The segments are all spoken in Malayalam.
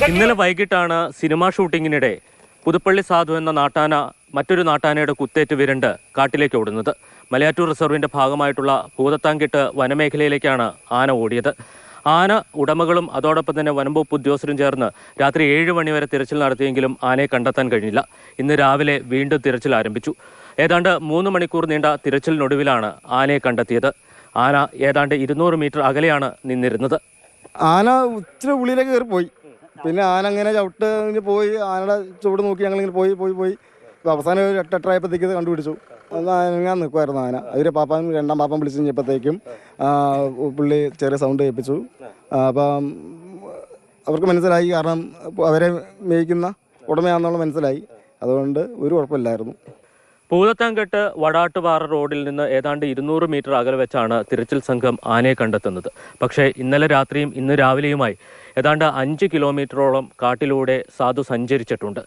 ഇന്നലെ വൈകിട്ടാണ് സിനിമാ ഷൂട്ടിങ്ങിനിടെ പുതുപ്പള്ളി സാധു എന്ന നാട്ടാന മറ്റൊരു നാട്ടാനയുടെ കുത്തേറ്റ് വിരണ്ട് കാട്ടിലേക്ക് ഓടുന്നത്. മലയാറ്റൂർ റിസർവിന്റെ ഭാഗമായിട്ടുള്ള ഭൂതത്താൻകെട്ട് വനമേഖലയിലേക്കാണ് ആന ഓടിയത്. ആന ഉടമകളും അതോടൊപ്പം തന്നെ വനംവകുപ്പ് ഉദ്യോഗസ്ഥരും ചേർന്ന് രാത്രി 7 മണിവരെ തിരച്ചിൽ നടത്തിയെങ്കിലും ആനയെ കണ്ടെത്താൻ കഴിഞ്ഞില്ല. ഇന്ന് രാവിലെ വീണ്ടും തിരച്ചിൽ ആരംഭിച്ചു. ഏതാണ്ട് 3 മണിക്കൂർ നീണ്ട തിരച്ചിലിനൊടുവിലാണ് ആനയെ കണ്ടെത്തിയത്. ആന ഏതാണ്ട് 200 മീറ്റർ അകലെയാണ് നിന്നിരുന്നത്. ആന ഇച്ചിരി ഉള്ളിലേക്ക് കയറി പോയി. പിന്നെ ആന അങ്ങനെ ചവിട്ട് പോയി. ആനയുടെ ചുവട് നോക്കി ഞങ്ങളിങ്ങനെ പോയി അവസാനം ഒരു 8 ആയപ്പോഴത്തേക്ക് ഇത് കണ്ടുപിടിച്ചു. ഞാൻ നിൽക്കുമായിരുന്നു ആന. അതിൽ രണ്ടാം പാപ്പൻ വിളിച്ച് കഴിഞ്ഞപ്പോഴത്തേക്കും പുള്ളി ചെറിയ സൗണ്ട് കേൾപ്പിച്ചു. അപ്പം അവർക്ക് മനസ്സിലായി, കാരണം അവരെ മേയ്ക്കുന്ന ഉടമയാണെന്നുള്ള മനസ്സിലായി. അതുകൊണ്ട് ഒരു കുഴപ്പമില്ലായിരുന്നു. ഭൂതത്താൻകെട്ട് വടാട്ടുപാറ റോഡിൽ നിന്ന് ഏതാണ്ട് 200 മീറ്റർ അകലെ വെച്ചാണ് തിരച്ചിൽ സംഘം ആനയെ കണ്ടെത്തുന്നത്. പക്ഷേ ഇന്നലെ രാത്രിയും ഇന്ന് രാവിലെയുമായി ഏതാണ്ട് 5 കിലോമീറ്ററോളം കാട്ടിലൂടെ സാധു സഞ്ചരിച്ചിട്ടുണ്ട്.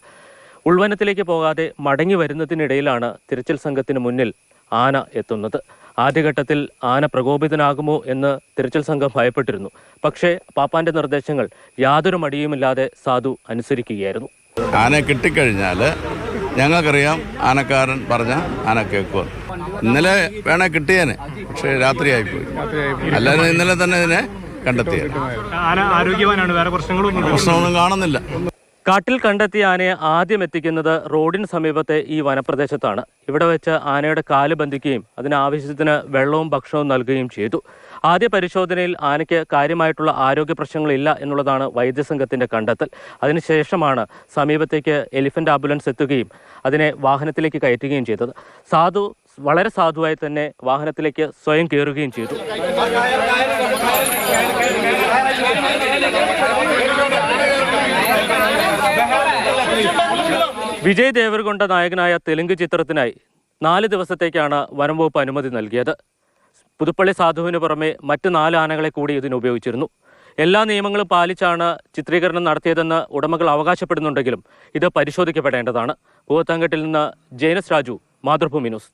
ഉൾവനത്തിലേക്ക് പോകാതെ മടങ്ങി വരുന്നതിനിടയിലാണ് തിരച്ചിൽ സംഘത്തിന് മുന്നിൽ ആന എത്തുന്നത്. ആദ്യഘട്ടത്തിൽ ആന പ്രകോപിതനാകുമോ എന്ന് തിരച്ചിൽ സംഘം ഭയപ്പെട്ടിരുന്നു. പക്ഷേ പാപ്പാന്റെ നിർദ്ദേശങ്ങൾ യാതൊരു മടിയുമില്ലാതെ സാധു അനുസരിക്കുകയായിരുന്നു. ആന കിട്ടിക്കഴിഞ്ഞാൽ ഞങ്ങൾക്കറിയാം ആനക്കാരൻ പറഞ്ഞ ആന കേൾക്കുക. ഇന്നലെ വേണേ കിട്ടിയേനെ, പക്ഷേ രാത്രിയായിപ്പോയി. അല്ലാതെ ഇന്നലെ തന്നെ ഇതിനെ കണ്ടെത്തിയ പ്രശ്നമൊന്നും കാണുന്നില്ല. കാട്ടിൽ കണ്ടെത്തിയ ആനയെ ആദ്യം എത്തിക്കുന്നത് റോഡിന് സമീപത്തെ ഈ വനപ്രദേശത്താണ്. ഇവിടെ വെച്ച് ആനയുടെ കാല് ബന്ധിക്കുകയും അതിനാവശ്യത്തിന് വെള്ളവും ഭക്ഷണവും നൽകുകയും ചെയ്തു. ആദ്യ പരിശോധനയിൽ ആനയ്ക്ക് കാര്യമായിട്ടുള്ള ആരോഗ്യ പ്രശ്നങ്ങളില്ല എന്നുള്ളതാണ് വൈദ്യസംഘത്തിന്റെ കണ്ടെത്തൽ. അതിനുശേഷമാണ് സമീപത്തേക്ക് എലിഫന്റ് ആംബുലൻസ് എത്തുകയും അതിനെ വാഹനത്തിലേക്ക് കയറ്റുകയും ചെയ്തത്. സാധു വളരെ സാധുവായി തന്നെ വാഹനത്തിലേക്ക് സ്വയം കയറുകയും ചെയ്തു. വിജയ് ദേവരകൊണ്ട നായകനായ തെലുങ്ക് ചിത്രത്തിനായി 4 ദിവസത്തേക്കാണ് വനംവകുപ്പ് അനുമതി നൽകിയത്. പുതുപ്പള്ളി സാധുവിന് പുറമെ മറ്റ് 4 ആനകളെ കൂടി ഇതിന് ഉപയോഗിച്ചിരുന്നു. എല്ലാ നിയമങ്ങളും പാലിച്ചാണ് ചിത്രീകരണം നടത്തിയതെന്ന് ഉടമകൾ അവകാശപ്പെടുന്നുണ്ടെങ്കിലും ഇത് പരിശോധിക്കപ്പെടേണ്ടതാണ്. ഭൂതത്താൻകെട്ടിൽ നിന്ന് ജെയിനസ് രാജു, മാതൃഭൂമി ന്യൂസ്.